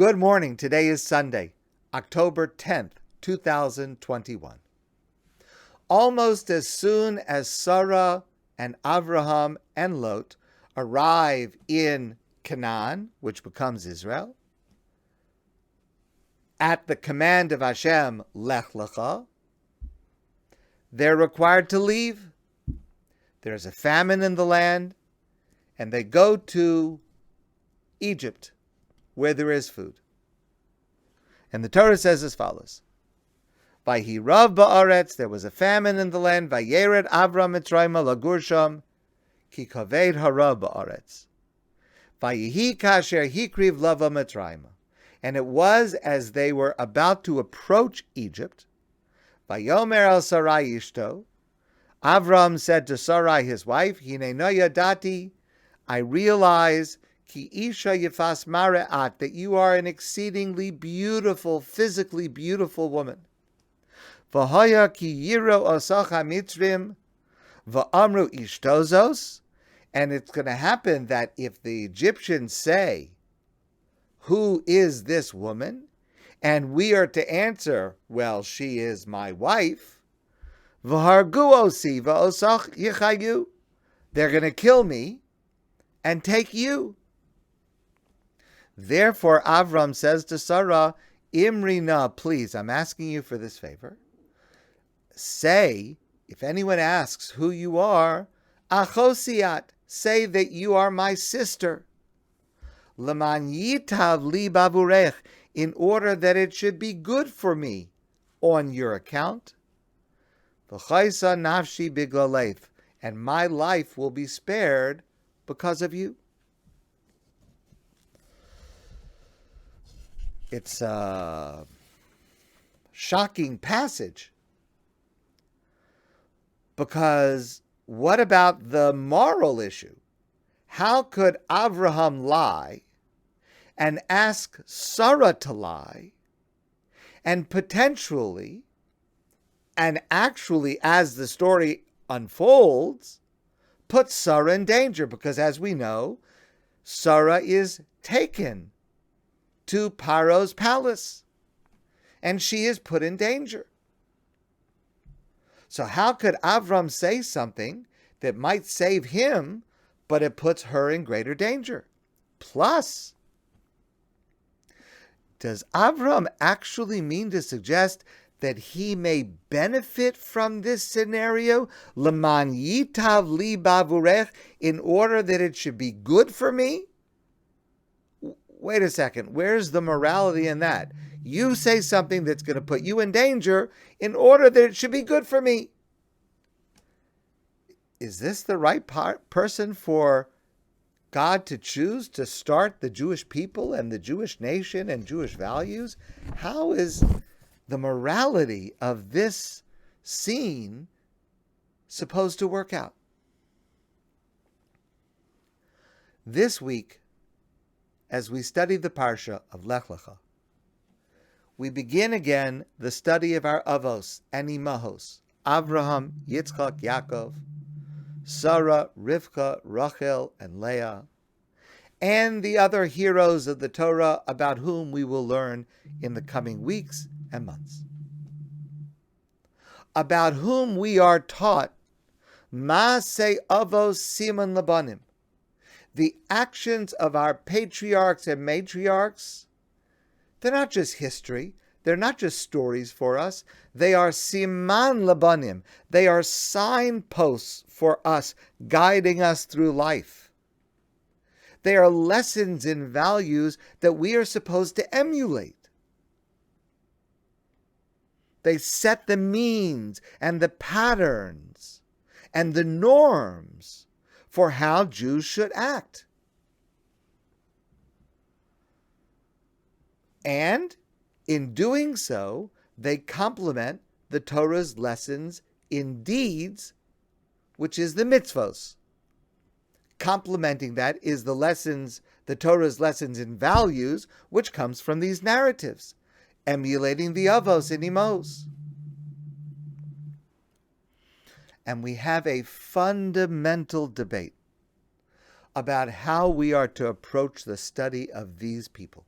Good morning. Today is Sunday, October 10th, 2021. Almost as soon as Sarah and Avraham and Lot arrive in Canaan, which becomes Israel, at the command of Hashem, Lech Lecha, they're required to leave. There's a famine in the land, and they go to Egypt, where there is food. And the Torah says as follows: Vayhirav ba'aretz, there was a famine in the land, Vayered Avram Mitzrayma lagur sham, ki kaved hara ba'aretz. Vayihi kasher hikriv lava Mitzrayma. And it was as they were about to approach Egypt, Vayomer al Sarai ishto, Avram said to Sarai his wife, Hine no yadati, I realize Ki isha yifas mare'at, that you are an exceedingly beautiful, physically beautiful woman. V'hoya ki yiro osach hamitzrim v'amru ishtozos, and it's going to happen that if the Egyptians say, who is this woman? And we are to answer, well, she is my wife. V'hargu osi v'osach yichayu, they're going to kill me and take you. Therefore, Avram says to Sarah, Imrina, please, I'm asking you for this favor. Say, if anyone asks who you are, Achosiat, say that you are my sister. Leman yitav li bavurech, in order that it should be good for me on your account. V'chaysa nafshi biglaleth, and my life will be spared because of you. It's a shocking passage, because what about the moral issue? How could Avraham lie and ask Sarah to lie and potentially, and actually as the story unfolds, put Sarah in danger? Because as we know, Sarah is taken to Paro's palace, and she is put in danger. So how could Avram say something that might save him, but it puts her in greater danger? Plus, does Avram actually mean to suggest that he may benefit from this scenario? Leman yitav li bavurech, in order that it should be good for me? Wait a second, where's the morality in that? You say something that's going to put you in danger in order that it should be good for me. Is this the right person for God to choose to start the Jewish people and the Jewish nation and Jewish values? How is the morality of this scene supposed to work out? This week, as we study the Parsha of Lech Lecha, we begin again the study of our Avos and Imahos, Avraham, Yitzchak, Yaakov, Sarah, Rivka, Rachel, and Leah, and the other heroes of the Torah about whom we will learn in the coming weeks and months. About whom we are taught, Maaseh Avos Siman Labanim, the actions of our patriarchs and matriarchs. They're not just history. They're not just stories for us. They are siman labanim. They are signposts for us, guiding us through life. They are lessons in values that we are supposed to emulate. They set the means and the patterns and the norms for how Jews should act. And in doing so, they complement the Torah's lessons in deeds, which is the mitzvos. Complementing that is the Torah's lessons in values, which comes from these narratives, emulating the avos and imos. And we have a fundamental debate about how we are to approach the study of these people.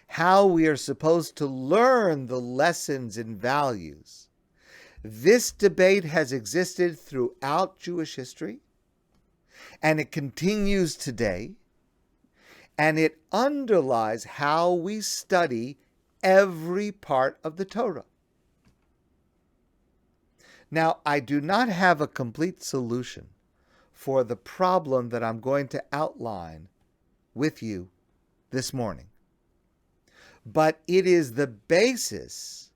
how we are supposed to learn the lessons and values. This debate has existed throughout Jewish history, and it continues today, and it underlies how we study every part of the Torah. Now, I do not have a complete solution for the problem that I'm going to outline with you this morning, but it is the basis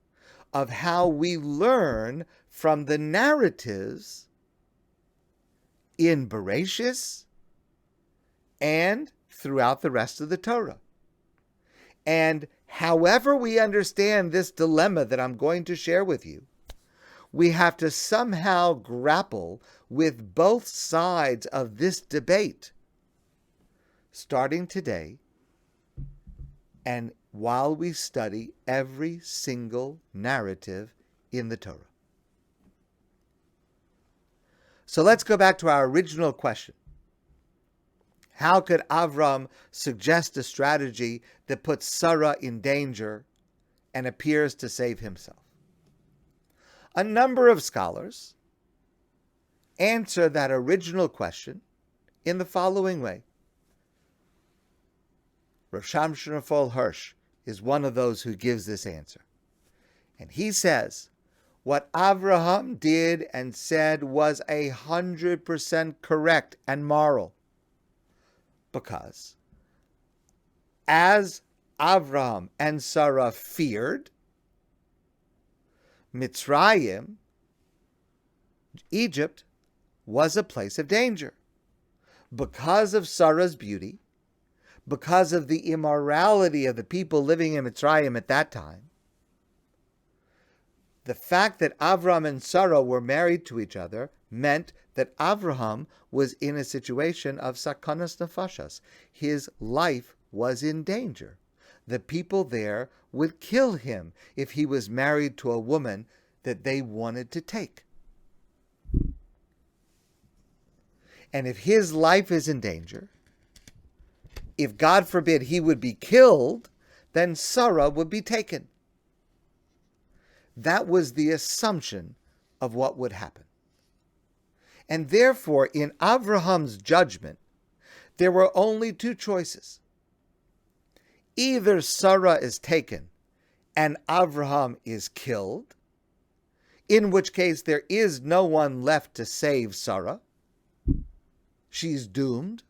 of how we learn from the narratives in Bereshis and throughout the rest of the Torah. And however we understand this dilemma that I'm going to share with you, we have to somehow grapple with both sides of this debate, starting today and while we study every single narrative in the Torah. So let's go back to our original question. How could Avram suggest a strategy that puts Sarah in danger and appears to save himself? A number of scholars answer that original question in the following way. Rav Shamshon Hirsch is one of those who gives this answer. And he says, what Avraham did and said was 100% correct and moral. Because as Avraham and Sarah feared, Mitzrayim, Egypt, was a place of danger. Because of Sarah's beauty, because of the immorality of the people living in Mitzrayim at that time, the fact that Avram and Sarah were married to each other meant that Avraham was in a situation of sakanas nefashas. His life was in danger. The people there would kill him if he was married to a woman that they wanted to take. And if his life is in danger, if God forbid he would be killed, then Sarah would be taken. That was the assumption of what would happen. And therefore, in Avraham's judgment, there were only two choices. Either Sarah is taken and Avraham is killed, in which case there is no one left to save Sarah. She's doomed.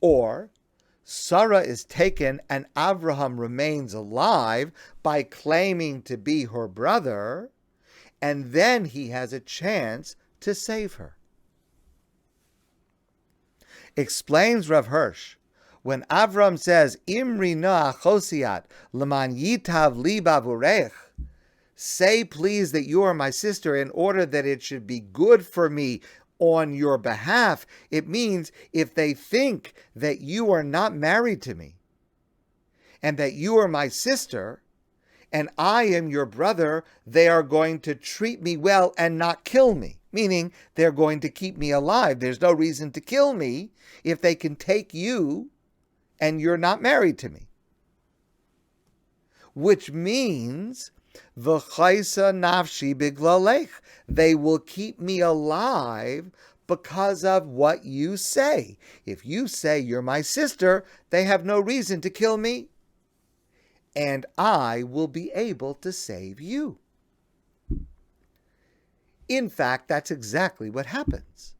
Or Sarah is taken and Avraham remains alive by claiming to be her brother, and then he has a chance to save her. Explains Rav Hirsch, when Avram says, Imri noach chosiat leman yitav li bavurech, say please that you are my sister in order that it should be good for me on your behalf, it means if they think that you are not married to me and that you are my sister and I am your brother, they are going to treat me well and not kill me, meaning they're going to keep me alive. There's no reason to kill me if they can take you and you're not married to me. Which means V'chaisa nafshi biglalech. They will keep me alive because of what you say. If you say you're my sister, they have no reason to kill me. And I will be able to save you. In fact, that's exactly what happens.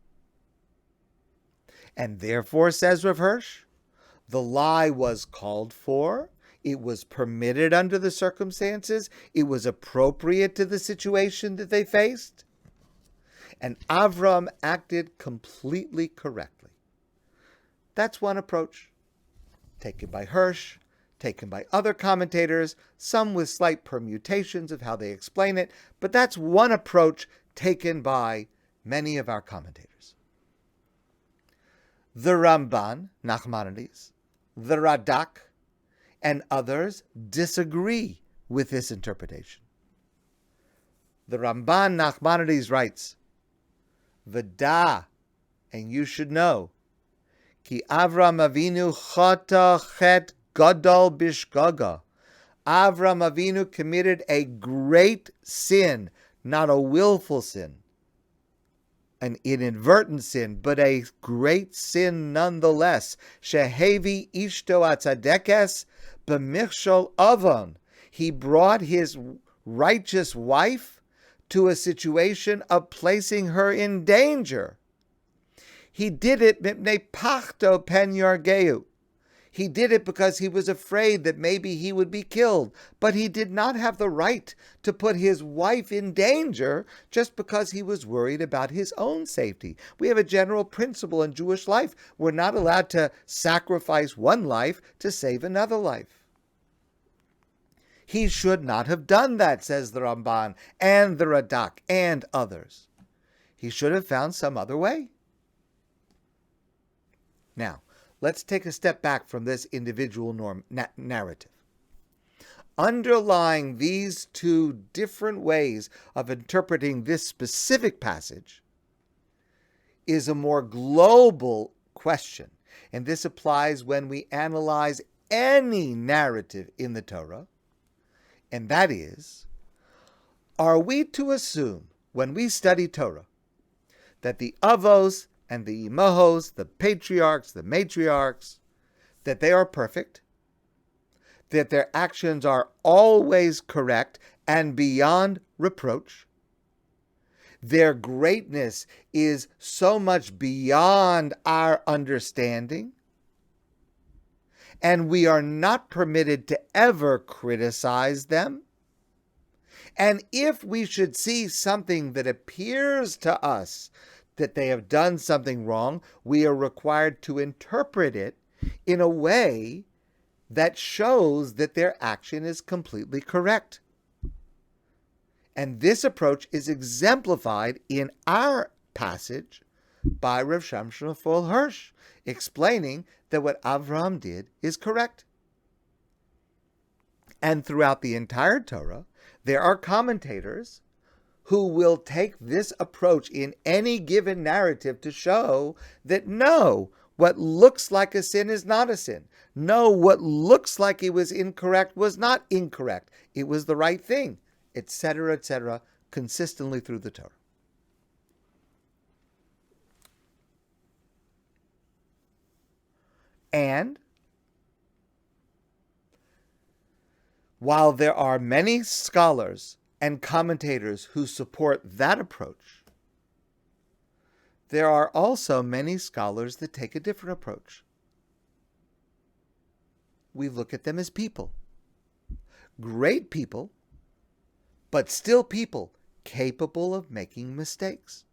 And therefore, says Rav Hirsch, the lie was called for. It was permitted under the circumstances. It was appropriate to the situation that they faced. And Avram acted completely correctly. That's one approach, taken by Hirsch, taken by other commentators, some with slight permutations of how they explain it, but that's one approach taken by many of our commentators. The Ramban, Nachmanides, the Radak, and others disagree with this interpretation. The Ramban Nachmanides writes, V'da, and you should know, Ki Avram Avinu chata chet gadol bishgaga. Avram Avinu committed a great sin, not a willful sin, an inadvertent sin, but a great sin nonetheless. Shehevi ishto atzadekes b'michshol avon. He brought his righteous wife to a situation of placing her in danger. He did it mipnei pachto pen yargeu. He did it because he was afraid that maybe he would be killed, but he did not have the right to put his wife in danger just because he was worried about his own safety. We have a general principle in Jewish life. We're not allowed to sacrifice one life to save another life. He should not have done that, says the Ramban and the Radak and others. He should have found some other way. Now, let's take a step back from this individual narrative. Underlying these two different ways of interpreting this specific passage is a more global question. And this applies when we analyze any narrative in the Torah. And that is, are we to assume when we study Torah that the avos and the imahos, the patriarchs, the matriarchs, that they are perfect, that their actions are always correct and beyond reproach? Their greatness is so much beyond our understanding, and we are not permitted to ever criticize them? And if we should see something that appears to us that they have done something wrong, we are required to interpret it in a way that shows that their action is completely correct. And this approach is exemplified in our passage by Rav Shamshon Raphael Hirsch, explaining that what Avraham did is correct. And throughout the entire Torah, there are commentators who will take this approach in any given narrative to show that no, what looks like a sin is not a sin. No, what looks like it was incorrect was not incorrect. It was the right thing, etc., consistently through the Torah. And while there are many scholars and commentators who support that approach, there are also many scholars that take a different approach. We look at them as people. Great people, but still people capable of making mistakes.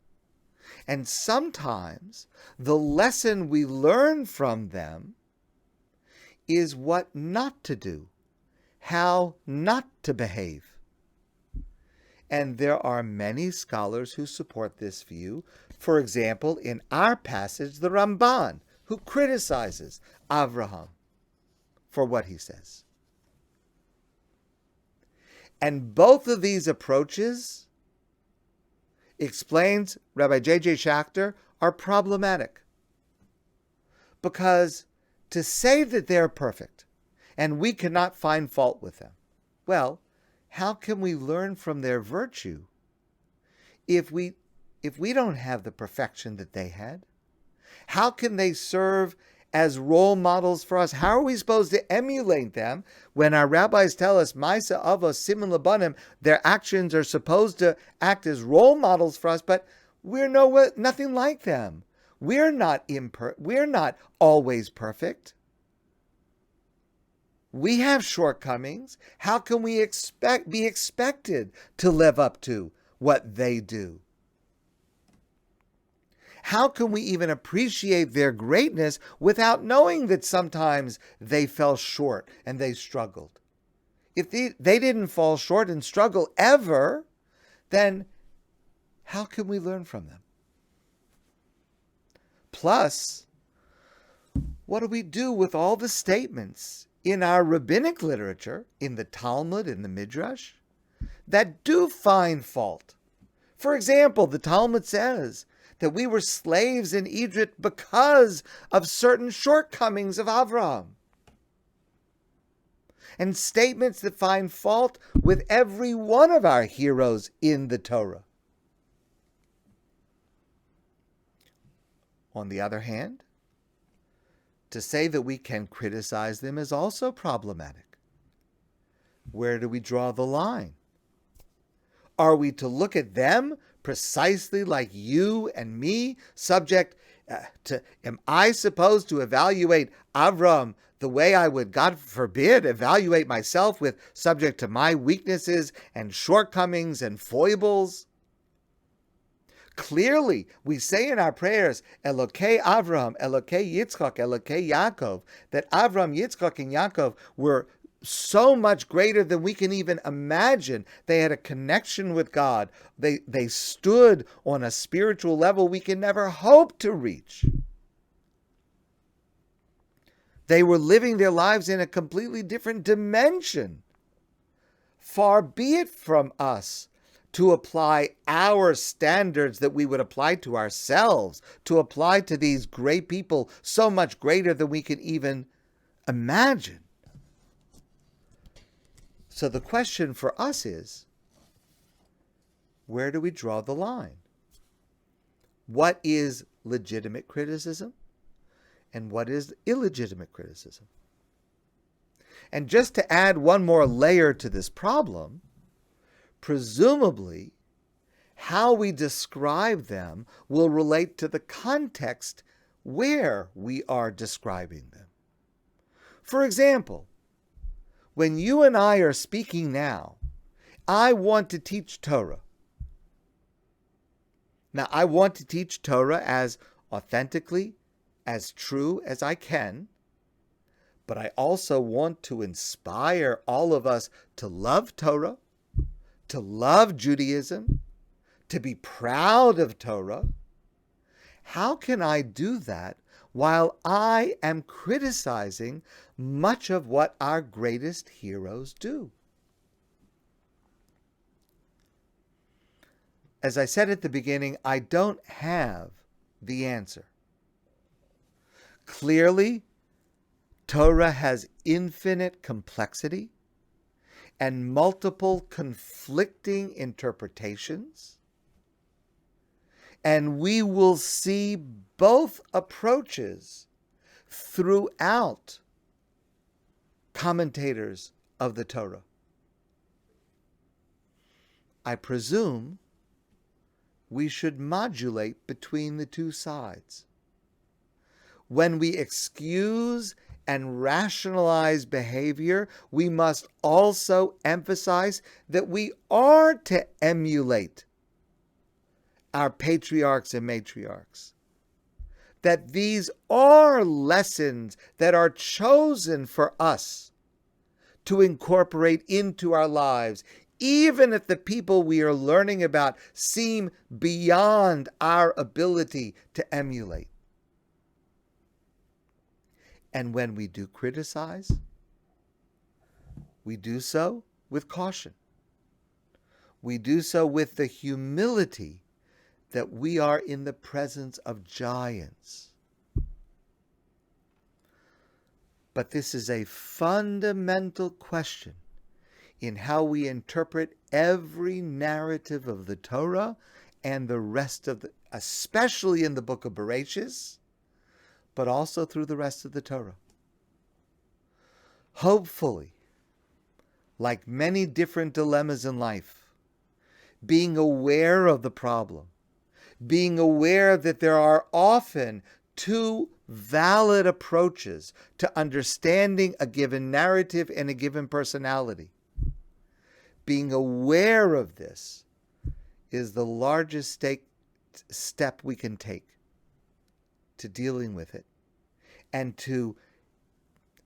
And sometimes the lesson we learn from them is what not to do, how not to behave. And there are many scholars who support this view. For example, in our passage, the Ramban, who criticizes Avraham for what he says. And both of these approaches, explains Rabbi J.J. Schachter, are problematic. Because to say that they're perfect and we cannot find fault with them, well, how can we learn from their virtue if we don't have the perfection that they had? How can they serve as role models for us? How are we supposed to emulate them when our rabbis tell us, Maisa Avos Siman Labanim, their actions are supposed to act as role models for us, but we're nothing like them. We're not always perfect. We have shortcomings. How can we be expected to live up to what they do? How can we even appreciate their greatness without knowing that sometimes they fell short and they struggled? If they didn't fall short and struggle ever, then how can we learn from them? Plus, what do we do with all the statements in our rabbinic literature, in the Talmud, in the Midrash, that do find fault? For example, the Talmud says that we were slaves in Egypt because of certain shortcomings of Avraham. and statements that find fault with every one of our heroes in the Torah. On the other hand, to say that we can criticize them is also problematic. Where do we draw the line? Are we to look at them precisely like you and me, subject am I supposed to evaluate Avram the way I would, God forbid, evaluate myself, with subject to my weaknesses and shortcomings and foibles? Clearly, we say in our prayers, Elokei Avram, Elokei Yitzchak, Elokei Yaakov, that Avram, Yitzchak, and Yaakov were so much greater than we can even imagine. They had a connection with God. They stood on a spiritual level we can never hope to reach. They were living their lives in a completely different dimension. Far be it from us to apply our standards that we would apply to ourselves, to apply to these great people so much greater than we can even imagine. So the question for us is, where do we draw the line? What is legitimate criticism and what is illegitimate criticism? And just to add one more layer to this problem, presumably, how we describe them will relate to the context where we are describing them. For example, when you and I are speaking now, I want to teach Torah. Now, I want to teach Torah as authentically, as true as I can, but I also want to inspire all of us to love Torah, to love Judaism, to be proud of Torah. How can I do that while I am criticizing much of what our greatest heroes do? As I said at the beginning, I don't have the answer. Clearly, Torah has infinite complexity and multiple conflicting interpretations, and we will see both approaches throughout commentators of the Torah. I presume we should modulate between the two sides. When we excuse and rationalize behavior, we must also emphasize that we are to emulate our patriarchs and matriarchs. That these are lessons that are chosen for us to incorporate into our lives, even if the people we are learning about seem beyond our ability to emulate. And when we do criticize, we do so with caution. We do so with the humility that we are in the presence of giants. But this is a fundamental question in how we interpret every narrative of the Torah and the rest of especially in the book of Bereshis, but also through the rest of the Torah. Hopefully, like many different dilemmas in life, being aware of the problem, being aware that there are often two valid approaches to understanding a given narrative and a given personality. Being aware of this is the largest step we can take to dealing with it and to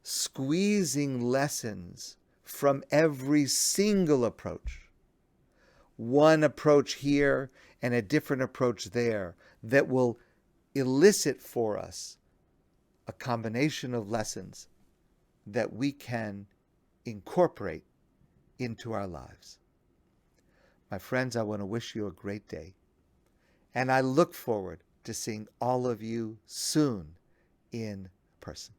squeezing lessons from every single approach. One approach here and a different approach there that will elicit for us a combination of lessons that we can incorporate into our lives. My friends, I want to wish you a great day, and I look forward to seeing all of you soon in person.